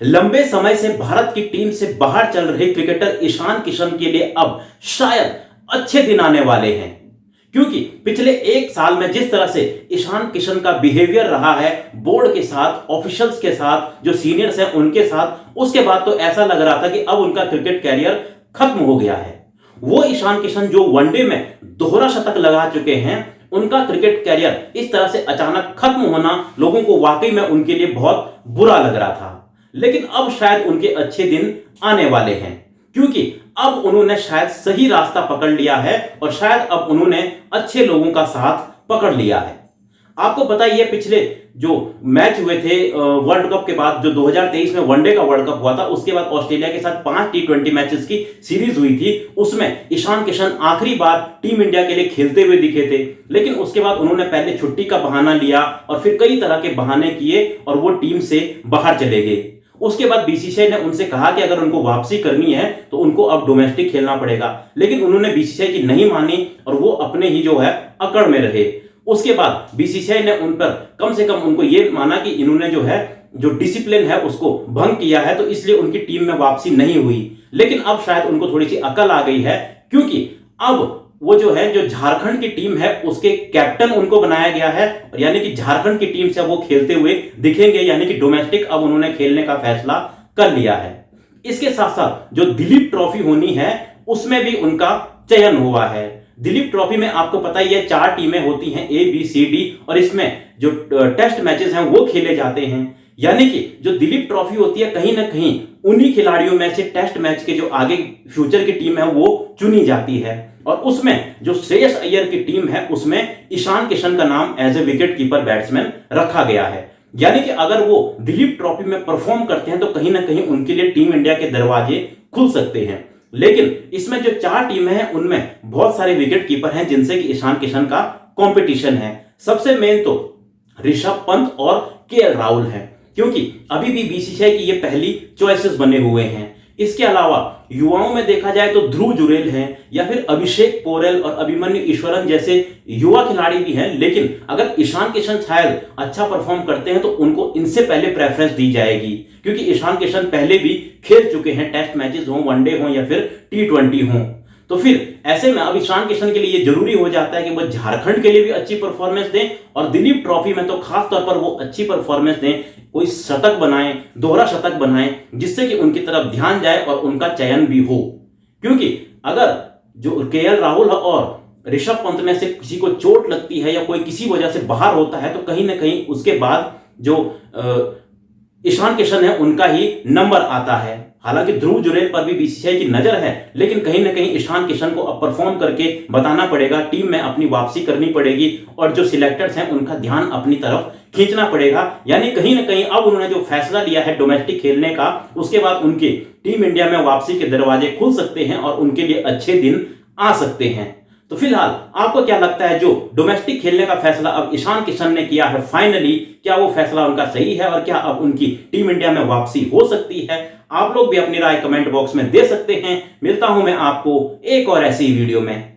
लंबे समय से भारत की टीम से बाहर चल रहे क्रिकेटर ईशान किशन के लिए अब शायद अच्छे दिन आने वाले हैं, क्योंकि पिछले एक साल में जिस तरह से ईशान किशन का बिहेवियर रहा है बोर्ड के साथ, ऑफिशियल्स के साथ, जो सीनियर्स हैं उनके साथ, उसके बाद तो ऐसा लग रहा था कि अब उनका क्रिकेट कैरियर खत्म हो गया है। वो ईशान किशन जो वनडे में दोहरा शतक लगा चुके हैं, उनका क्रिकेट कैरियर इस तरह से अचानक खत्म होना लोगों को वाकई में उनके लिए बहुत बुरा लग रहा था। लेकिन अब शायद उनके अच्छे दिन आने वाले हैं, क्योंकि अब उन्होंने शायद सही रास्ता पकड़ लिया है और शायद अब उन्होंने अच्छे लोगों का साथ पकड़ लिया है। आपको पता ही है, पिछले जो मैच हुए थे वर्ल्ड कप के बाद, जो 2023 में वनडे का वर्ल्ड कप हुआ था, उसके बाद ऑस्ट्रेलिया के साथ 5 T20 मैचेस की सीरीज हुई थी। उसमें ईशान किशन आखिरी बार टीम इंडिया के लिए खेलते हुए दिखे थे, लेकिन उसके बाद उन्होंने पहले छुट्टी का बहाना लिया और फिर कई तरह के बहाने किए और वो टीम से बाहर चले गए। उसके बाद बीसीसीआई ने उनसे कहा कि अगर उनको वापसी करनी है तो उनको अब डोमेस्टिक खेलना पड़ेगा, लेकिन उन्होंने बीसीसीआई की नहीं मानी और वो अपने ही जो है अकड़ में रहे। उसके बाद बीसीसीआई ने उन पर कम से कम उनको ये माना कि इन्होंने जो है जो डिसिप्लिन है उसको भंग किया है, तो इसलिए उनकी टीम में वापसी नहीं हुई। लेकिन अब शायद उनको थोड़ी सी अकल आ गई है, क्योंकि अब वो जो है जो झारखंड की टीम है उसके कैप्टन उनको बनाया गया है, यानी कि झारखंड की टीम से वो खेलते हुए दिखेंगे, यानी कि डोमेस्टिक अब उन्होंने खेलने का फैसला कर लिया है। इसके साथ साथ जो दिलीप ट्रॉफी होनी है उसमें भी उनका चयन हुआ है। दिलीप ट्रॉफी में आपको पता ही है 4 टीमें होती हैं, A, B, C, D, और इसमें जो टेस्ट मैचेस हैं वो खेले जाते हैं। यानी कि जो दिलीप ट्रॉफी होती है कहीं ना कहीं उन्हीं खिलाड़ियों में से टेस्ट मैच के जो आगे फ्यूचर की टीम है वो चुनी जाती है, और उसमें जो श्रेयस अय्यर की टीम है उसमें ईशान किशन का नाम as a wicket keeper batsman रखा गया है। यानी कि अगर वो दिलीप ट्रॉफी में परफॉर्म करते हैं तो कहीं ना कहीं उनके लिए टीम इंडिया के दरवाजे खुल सकते हैं। लेकिन इसमें जो 4 टीमें हैं उनमें बहुत सारे विकेट कीपर हैं जिनसे कि ईशान किशन का कंपटीशन है। सबसे मेन तो ऋषभ पंत और केएल राहुल हैं, क्योंकि अभी भी बीसीसीआई की ये पहली चॉइसेस बने हुए हैं। इसके अलावा युवाओं में देखा जाए तो ध्रुव जुरेल हैं, या फिर अभिषेक पोरेल और अभिमन्यु ईश्वरन जैसे युवा खिलाड़ी भी हैं। लेकिन अगर ईशान किशन शायद अच्छा परफॉर्म करते हैं तो उनको इनसे पहले प्रेफरेंस दी जाएगी, क्योंकि ईशान किशन पहले भी खेल चुके हैं, टेस्ट मैचेस हों, वनडे हों या फिर T20 हों। तो फिर ऐसे में अब ईशान किशन के लिए ये जरूरी हो जाता है कि वो झारखंड के लिए भी अच्छी परफॉर्मेंस दें और दिलीप ट्रॉफी में तो खास तौर पर वो अच्छी परफॉर्मेंस दें, कोई शतक बनाएं, दोहरा शतक बनाएं, जिससे कि उनकी तरफ ध्यान जाए और उनका चयन भी हो। क्योंकि अगर जो केएल राहुल और ऋषभ पंत में से किसी को चोट लगती है या कोई किसी वजह से बाहर होता है तो कहीं ना कहीं उसके बाद जो ईशान किशन है उनका ही नंबर आता है। हालांकि ध्रुव जुरेल पर भी बीसीसीआई की नजर है, लेकिन कहीं ना कहीं ईशान किशन को अब परफॉर्म करके बताना पड़ेगा, टीम में अपनी वापसी करनी पड़ेगी और जो सिलेक्टर्स हैं उनका ध्यान अपनी तरफ खींचना पड़ेगा। यानी कहीं ना कहीं अब उन्होंने जो फैसला लिया है डोमेस्टिक खेलने का, उसके बाद उनकी टीम इंडिया में वापसी के दरवाजे खुल सकते हैं और उनके लिए अच्छे दिन आ सकते हैं। तो फिलहाल आपको क्या लगता है, जो डोमेस्टिक खेलने का फैसला अब ईशान किशन ने किया है फाइनली, क्या वो फैसला उनका सही है और क्या अब उनकी टीम इंडिया में वापसी हो सकती है? आप लोग भी अपनी राय कमेंट बॉक्स में दे सकते हैं। मिलता हूं मैं आपको एक और ऐसी वीडियो में।